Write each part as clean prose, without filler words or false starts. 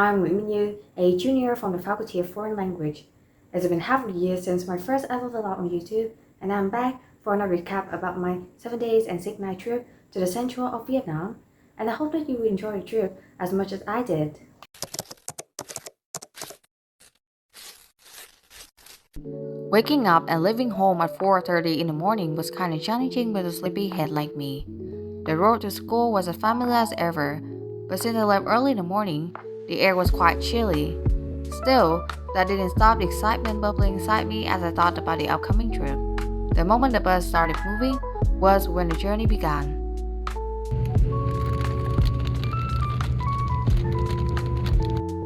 I'm Nguyễn Minh Như, a junior from the Faculty of Foreign Language. It's been half a year since my first ever vlog on YouTube, and I'm back for another recap about my 7 days and 6 night trip to the central of Vietnam, and I hope that you will enjoy the trip as much as I did. Waking up and leaving home at 4:30 in the morning was kind of challenging with a sleepyhead like me. The road to school was as familiar as ever, but since I left early in the morning, the air was quite chilly. Still, that didn't stop the excitement bubbling inside me as I thought about the upcoming trip. The moment the bus started moving was when the journey began.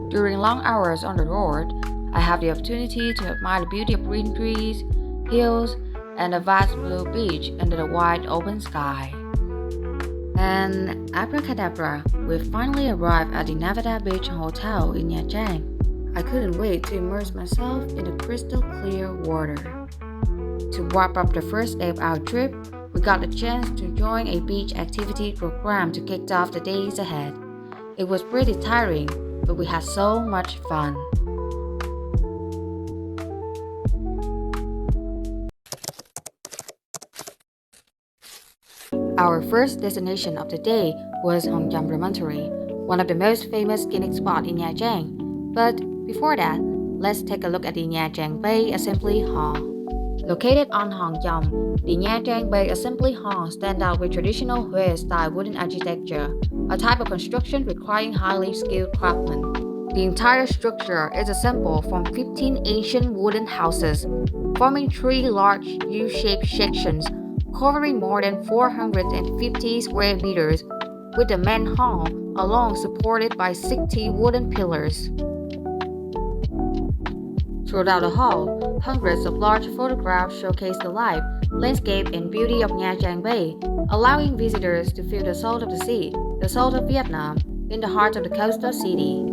During long hours on the road, I have the opportunity to admire the beauty of green trees, hills, and a vast blue beach under the wide open sky. And abracadabra, we finally arrived at the Nevada Beach Hotel in Nha Trang. I couldn't wait to immerse myself in the crystal clear water. To wrap up the first day of our trip, we got the chance to join a beach activity program to kick off the days ahead. It was pretty tiring, but we had so much fun. Our first destination of the day was Hong Kong Promontory, one of the most famous scenic spots in Nha Trang. But before that, let's take a look at the Nha Trang Bay Assembly Hall. Located on Hong Kong, the Nha Trang Bay Assembly Hall stands out with traditional Hue-style wooden architecture, a type of construction requiring highly skilled craftsmen. The entire structure is assembled from 15 ancient wooden houses, forming 3 large U-shaped sections covering more than 450 square meters, with the main hall alone supported by 60 wooden pillars. Throughout the hall, hundreds of large photographs showcase the life, landscape, and beauty of Nha Trang Bay, allowing visitors to feel the soul of the sea, the soul of Vietnam, in the heart of the coastal city.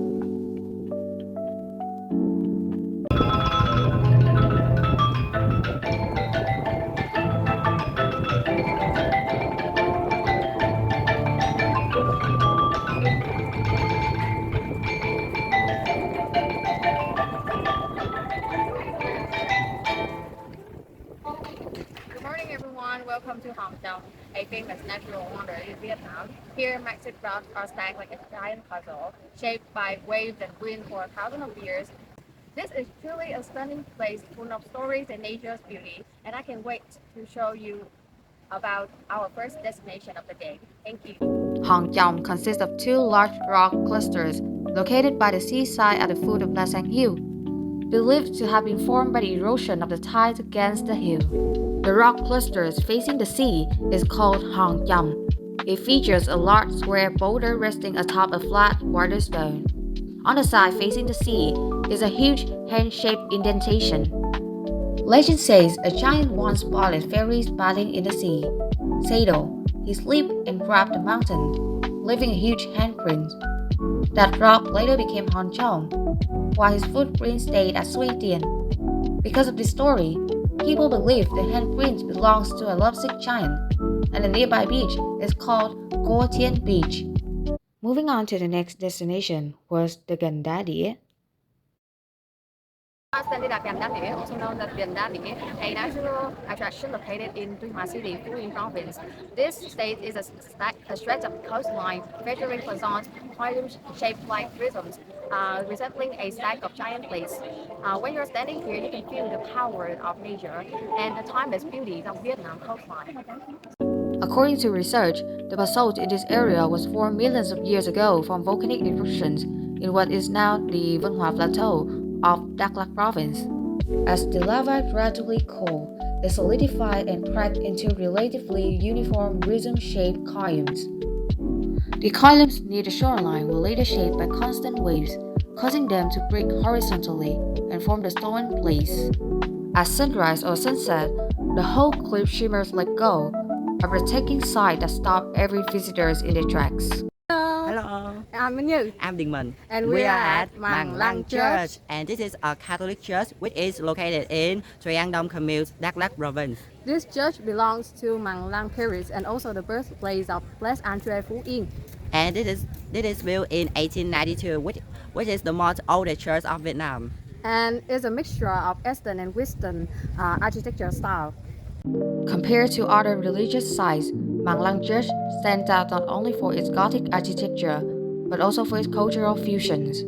Good morning, everyone. Welcome to Hong Kong, a famous natural wonder in Vietnam. Here, massive rocks are stacked like a giant puzzle, shaped by waves and wind for thousands of years. This is truly a stunning place full of stories and nature's beauty, and I can't wait to show you about our first destination of the day. Thank you. Hong Kong consists of 2 large rock clusters located by the seaside at the foot of La Sang Hill, believed to have been formed by the erosion of the tides against the hill. The rock clusters facing the sea is called Hong Kong. It features a large square boulder resting atop a flat water stone. On the side facing the sea is a huge hand-shaped indentation. Legend says a giant once spotted fairies bathing in the sea. Sado, he slipped and grabbed the mountain, leaving a huge handprint. That rock later became Hong Kong, while his footprint stayed at Suy Tien. Because of this story, people believe the handprint belongs to a lovesick giant, and the nearby beach is called Cortis Beach. Moving on to the next destination was the Gần Đá Đĩa. Standing at Gành Đá Đĩa, also known as Gành Đá Đĩa, a natural attraction located in Tuy Hòa City, Phú Yên Province. This state is a stretch of coastline featuring facades, columns shaped like prisms, resembling a stack of giant plates. When you're standing here, you can feel the power of nature and the timeless beauty of Vietnam coastline. According to research, the basalt in this area was formed millions of years ago from volcanic eruptions in what is now the Vân Hòa Plateau of Đắk Lắk Province. As the lava gradually cooled, it solidified and cracked into relatively uniform rhythm-shaped columns. The columns near the shoreline were later shaped by constant waves, causing them to break horizontally and form the stone place. At sunrise or sunset, the whole cliff shimmers like gold, a breathtaking sight that stopped every visitor in their tracks. Hello, I'm Minh Như. I'm Đình Minh. And we are at Mang Mang Lang Lang Church. Church. And this is a Catholic church which is located in Trang Dom Commune, Đắk Lắk Province. This church belongs to Mang Lang Parish and also the birthplace of Blessed Andre Phú Yên. And this is built in 1892, which is the most oldest church of Vietnam. And it's a mixture of Eastern and Western architecture style. Compared to other religious sites, Mang Lang Church stands out not only for its Gothic architecture, but also for its cultural fusions.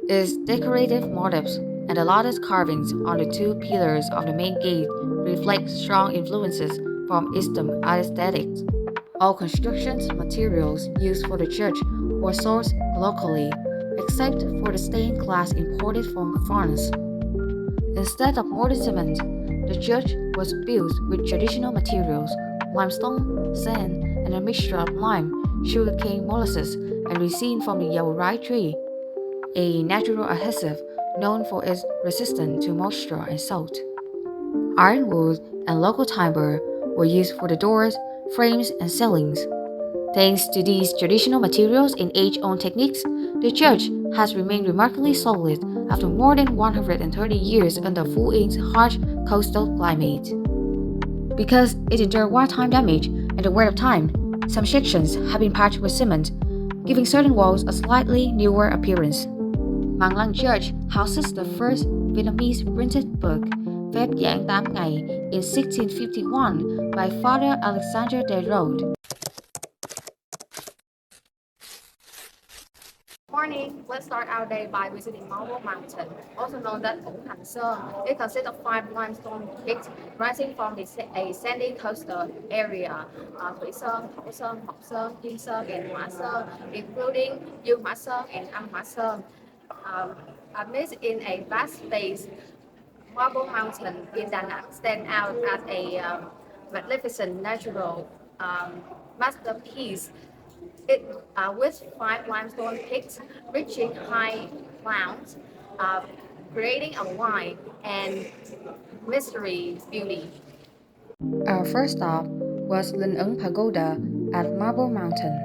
Its decorative motifs and the lattice carvings on the two pillars of the main gate reflect strong influences from Eastern aesthetics. All construction materials used for the church were sourced locally, except for the stained glass imported from France. Instead of mortar cement, the church was built with traditional materials, limestone, sand, and a mixture of lime, sugarcane molasses, and resin from the yellow rye tree, a natural adhesive known for its resistance to moisture and salt. Ironwood and local timber were used for the doors, frames, and ceilings. Thanks to these traditional materials and age-old techniques, the church has remained remarkably solid after more than 130 years under full-inch harsh coastal climate. Because it endured wartime damage and the wear of time, some sections have been patched with cement, giving certain walls a slightly newer appearance. Mang Lang Church houses the first Vietnamese printed book, Phép giảng 8 ngày, in 1651 by Father Alexander de Rode. Morning, let's start our day by visiting Marble Mountain, also known as Thủ Thành Sơn. It consists of 5 limestone peaks rising from a sandy coastal area, Thủy Sơn, Thổ Sơn, Mộc Sơn, Kim Sơn, and Hỏa Sơn, including Dương Hỏa Sơn and Âm Hỏa Sơn. Amidst in a vast space, Marble Mountain in Da Nang stand out as a magnificent natural masterpiece. It with 5 limestone peaks reaching high clouds, creating a wide and mystery beauty. Our first stop was Linh Ấn Pagoda at Marble Mountain.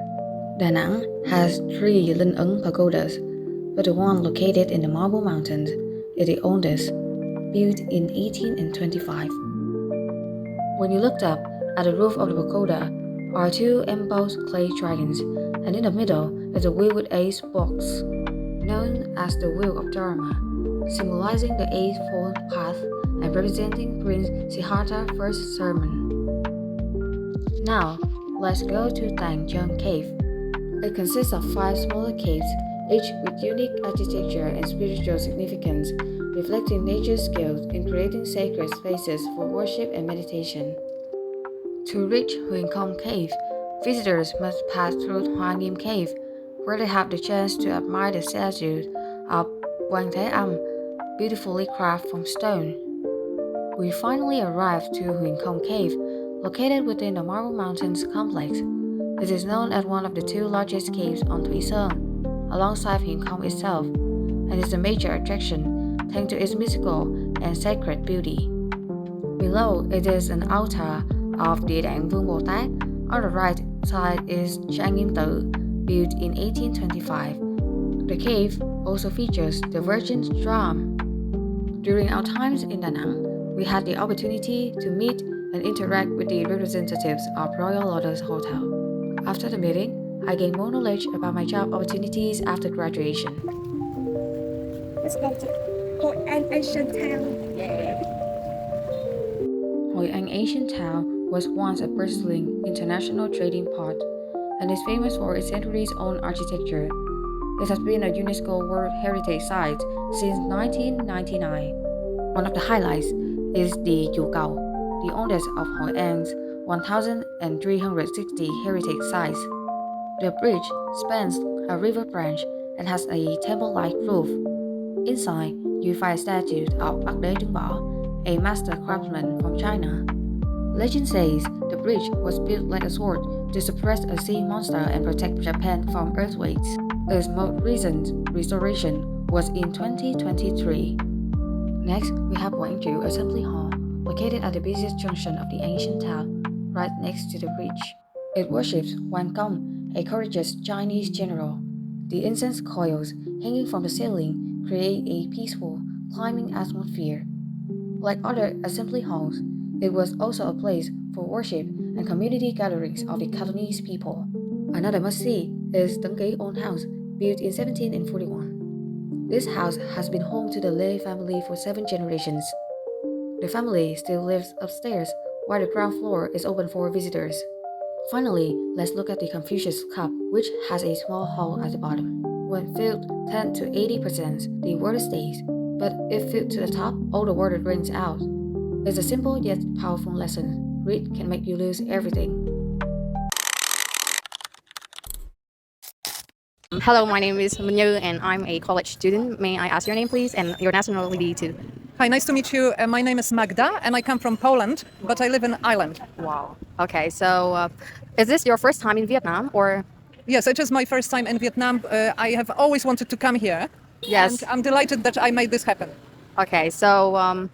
Da Nang has 3 Linh Ấn pagodas, but the one located in the Marble Mountains is the oldest, built in 1825. When you looked up at the roof of the pagoda are 2 embossed clay dragons, and in the middle is a wheel with 8 spokes, known as the Wheel of Dharma, symbolizing the Eightfold Path and representing Prince Siddhartha's first sermon. Now, let's go to Tang Chung Cave. It consists of 5 smaller caves, each with unique architecture and spiritual significance, reflecting nature's skills in creating sacred spaces for worship and meditation. To reach Huyền Không Cave, visitors must pass through Hoa Nghiêm Cave, where they have the chance to admire the statue of Quan Thế Âm, beautifully crafted from stone. We finally arrived to Huyền Không Cave, located within the Marble Mountains complex. It is known as one of the 2 largest caves on Thủy Sơn, alongside Huyền Không itself, and is a major attraction thanks to its mystical and sacred beauty. Below it is an altar of Địa Tạng Vương Bồ Tát. On the right side is Trang Nghiêm Tự, built in 1825. The cave also features the Virgin's Drum. During our times in Da Nang, we had the opportunity to meet and interact with the representatives of Royal Lotus Hotel. After the meeting, I gained more knowledge about my job opportunities after graduation. Let's go to Hội An Ancient Town. Hoi An Ancient Town was once a bustling international trading port and is famous for its centuries-old architecture. It has been a UNESCO World Heritage Site since 1999. One of the highlights is the Chùa Cầu, the oldest of Hoi An's 1,360 heritage sites. The bridge spans a river branch and has a temple-like roof. Inside, you find a statue of Bắc Đế Trấn Võ, a master craftsman from China. Legend says the bridge was built like a sword to suppress a sea monster and protect Japan from earthquakes. Its most recent restoration was in 2023. Next, we have Quảng Triệu Assembly Hall, located at the busiest junction of the ancient town, right next to the bridge. It worships Wan Gong, a courageous Chinese general. The incense coils hanging from the ceiling create a peaceful, climbing atmosphere. Like other assembly halls, it was also a place for worship and community gatherings of the Cantonese people. Another must-see is Tấn Ký Old House, built in 1741. This house has been home to the Lê family for 7 generations. The family still lives upstairs, while the ground floor is open for visitors. Finally, let's look at the Confucius cup, which has a small hole at the bottom. When filled 10 to 80%, the water stays, but if filled to the top, all the water drains out. It's a simple yet powerful lesson. Greed can make you lose everything. Hello, my name is Minh Như and I'm a college student. May I ask your name, please, and your nationality too? Hi, nice to meet you. My name is Magda and I come from Poland, but I live in Ireland. Wow. Okay, so is this your first time in Vietnam or? Yes, it is my first time in Vietnam. I have always wanted to come here. Yes. And I'm delighted that I made this happen. Okay, so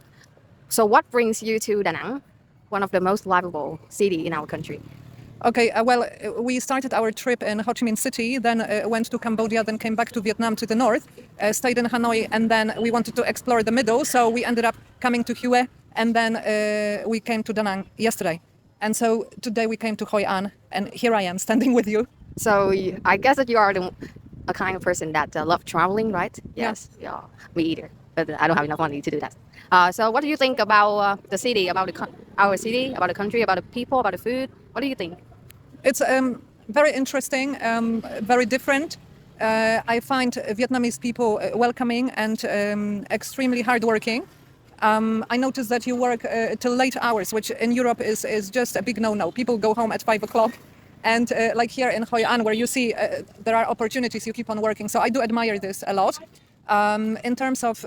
what brings you to Da Nang, one of the most livable city in our country? Okay, we started our trip in Ho Chi Minh City, then went to Cambodia, then came back to Vietnam to the north, stayed in Hanoi, and then we wanted to explore the middle, so we ended up coming to Hue, and then we came to Da Nang yesterday. And so today we came to Hoi An, and here I am standing with you. So I guess that you are a kind of person that love traveling, right? Yes. Yeah, me either, but I don't have enough money to do that. So what do you think about the city, about our city, about the country, about the people, about the food? What do you think? It's very interesting, very different. I find Vietnamese people welcoming and extremely hardworking. I noticed that you work till late hours, which in Europe is just a big no-no. People go home at 5 o'clock. And like here in Hoi An, where you see there are opportunities, you keep on working. So I do admire this a lot. In terms of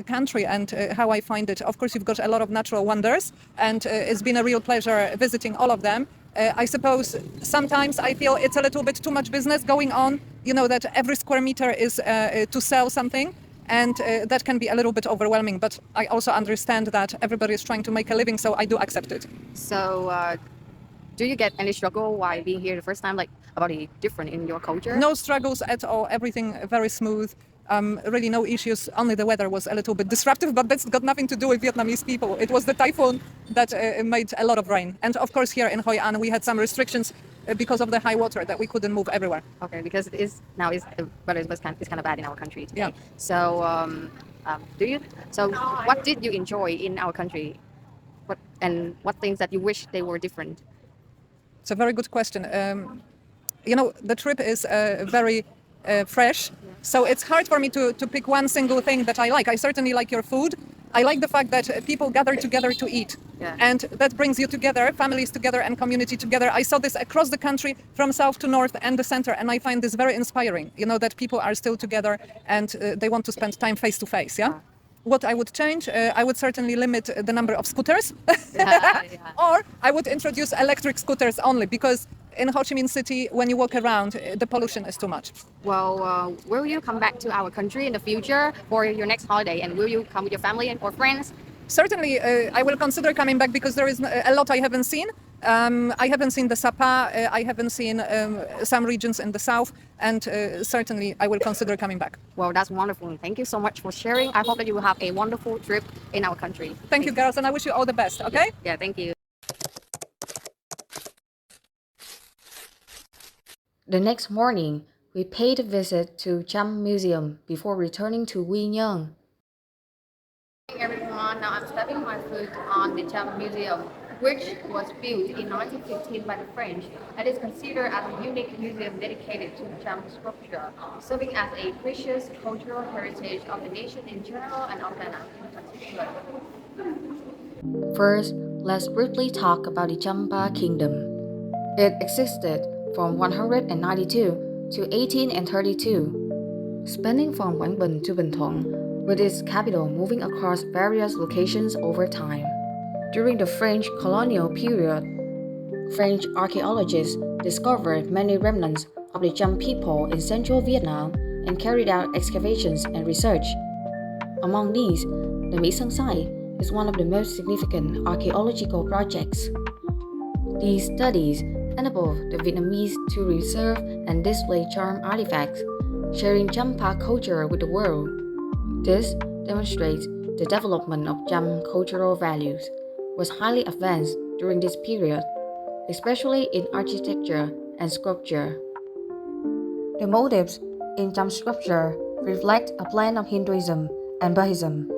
country and how I find it, of course, you've got a lot of natural wonders, and it's been a real pleasure visiting all of them. I suppose sometimes I feel it's a little bit too much business going on, you know, that every square meter is to sell something, and that can be a little bit overwhelming. But I also understand that everybody is trying to make a living, so I do accept it. So do you get any struggle while being here the first time, like about it different in your culture? No struggles at all, everything very smooth. Really no issues, only the weather was a little bit disruptive, but that's got nothing to do with Vietnamese people. It was the typhoon that made a lot of rain. And of course here in Hoi An we had some restrictions because of the high water that we couldn't move everywhere. Okay, because the weather is kind of bad in our country today. Yeah. So what did you enjoy in our country? What things that you wish they were different? It's a very good question. You know, the trip is very fresh. So it's hard for me to pick one single thing that I like. I certainly like your food. I like the fact that people gather together to eat. Yeah. And that brings you together, families together and community together. I saw this across the country from south to north and the center. And I find this very inspiring, you know, that people are still together and they want to spend time face to face. Yeah. What I would change, I would certainly limit the number of scooters. Yeah. Or I would introduce electric scooters only, because in Ho Chi Minh City, when you walk around, the pollution is too much. Well, will you come back to our country in the future for your next holiday? And will you come with your family or friends? Certainly, I will consider coming back because there is a lot I haven't seen. I haven't seen the Sapa, I haven't seen some regions in the south, and certainly I will consider coming back. Well, that's wonderful. Thank you so much for sharing. I hope that you will have a wonderful trip in our country. Thank you, girls, and I wish you all the best, okay? Yeah, thank you. The next morning, we paid a visit to Cham Museum before returning to Quy Nhơn. Hey everyone, now I'm stepping my foot on the Cham Museum, which was built in 1915 by the French and is considered as a unique museum dedicated to Cham sculpture, serving as a precious cultural heritage of the nation in general and of Da Nang in particular. First, let's briefly talk about the Champa Kingdom. It existed from 192 to 1832, spanning from Quảng Bình to Bình Thuận, with its capital moving across various locations over time. During the French colonial period, French archaeologists discovered many remnants of the Cham people in central Vietnam and carried out excavations and research. Among these, the Mỹ Sơn site is one of the most significant archaeological projects. These studies enable the Vietnamese to preserve and display charm artifacts, sharing Champa culture with the world. This demonstrates the development of Cham cultural values was highly advanced during this period, especially in architecture and sculpture. The motifs in Cham sculpture reflect a blend of Hinduism and Buddhism.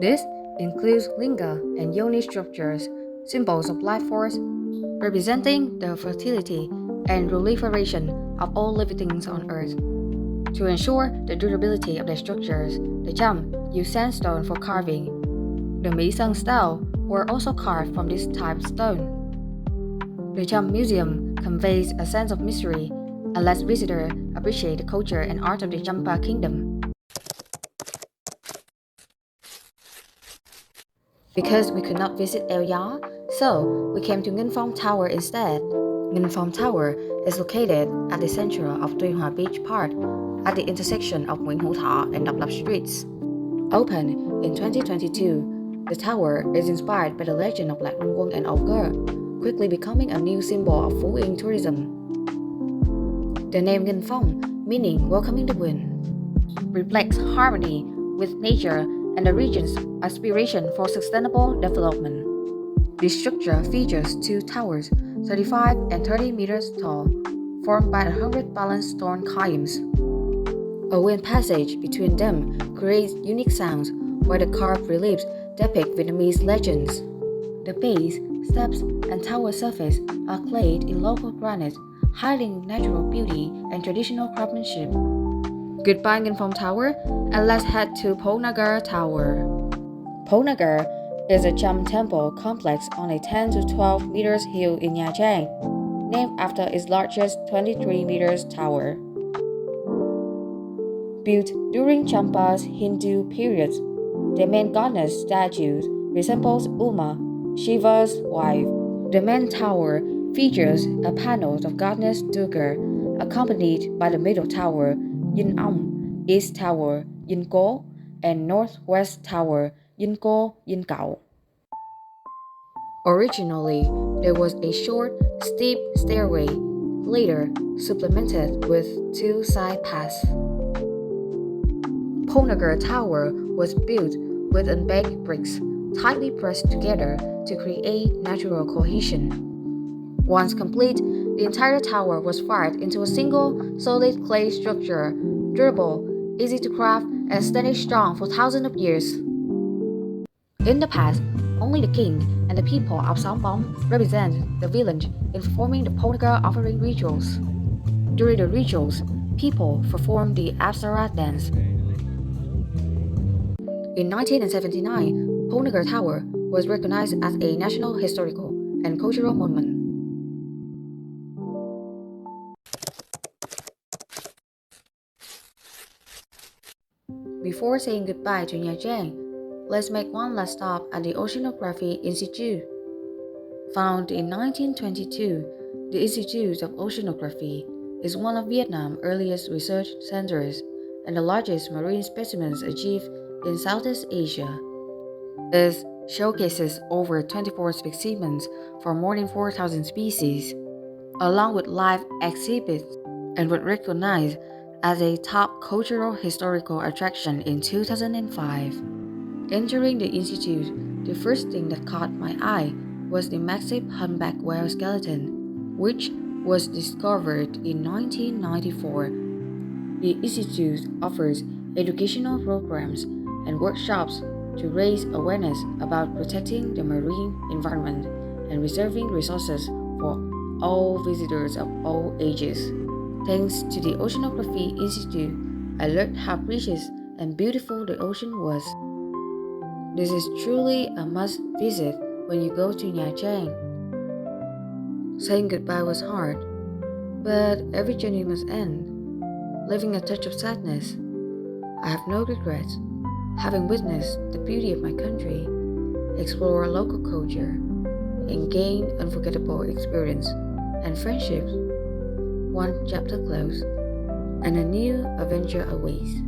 This includes linga and yoni structures, symbols of life force, representing the fertility and proliferation of all living things on earth. To ensure the durability of the structures, the Cham used sandstone for carving. The Misang style were also carved from this type of stone. The Cham Museum conveys a sense of mystery and lets visitors appreciate the culture and art of the Champa Kingdom. Because we could not visit El Ya, so we came to Ngân Phong Tower instead. Ngân Phong Tower is located at the center of Tuy Hòa Beach Park, at the intersection of Nguyễn Hữu Thọ and Độc Lập streets. Opened in 2022, the tower is inspired by the legend of Lạc Long Quân and Âu Cơ, quickly becoming a new symbol of Phú Yên tourism. The name Ngân Phong, meaning welcoming the wind, reflects harmony with nature and the region's aspiration for sustainable development. This structure features two towers, 35 and 30 meters tall, formed by 100 balanced stone columns. A wind passage between them creates unique sounds, while the carved reliefs depict Vietnamese legends. The base, steps, and tower surface are clad in local granite, hiding natural beauty and traditional craftsmanship. Goodbye Ngân Phong Tower, and let's head to Ponagar Tower. Ponagar is a Cham temple complex on a 10 to 12 meters hill in Nha Trang, named after its largest 23 meters tower. Built during Champa's Hindu period, the main goddess statue resembles Uma, Shiva's wife. The main tower features a panel of goddess Durga, accompanied by the middle tower, Yin Ong, east tower, Yin Ko, and northwest tower, Yin Ko, Yin Cao. Originally, there was a short, steep stairway, later supplemented with two side paths. Ponagar Tower was built with unbaked bricks, tightly pressed together to create natural cohesion. Once complete, the entire tower was fired into a single, solid clay structure, durable, easy to craft, and standing strong for thousands of years. In the past, only the king and the people of Sóng Bóng represented the village in performing the Ponagar offering rituals. During the rituals, people performed the Apsara dance. In 1979, Ponagar Tower was recognized as a National Historical and Cultural Monument. Before saying goodbye to Nha Trang, let's make one last stop at the Oceanography Institute. Founded in 1922, the Institute of Oceanography is one of Vietnam's earliest research centers and the largest marine specimens achieved in Southeast Asia. It showcases over 24 specimens from more than 4,000 species, along with live exhibits, and was recognized as a top cultural historical attraction in 2005. Entering the institute, the first thing that caught my eye was the massive humpback whale skeleton, which was discovered in 1994. The institute offers educational programs and workshops to raise awareness about protecting the marine environment and reserving resources for all visitors of all ages. Thanks to the Oceanography Institute, I learned how precious and beautiful the ocean was. This is truly a must visit when you go to Nha Trang. Saying goodbye was hard, but every journey must end, leaving a touch of sadness. I have no regrets, having witnessed the beauty of my country, explored local culture, and gained unforgettable experience and friendships. One chapter closed, and a new adventure awaits.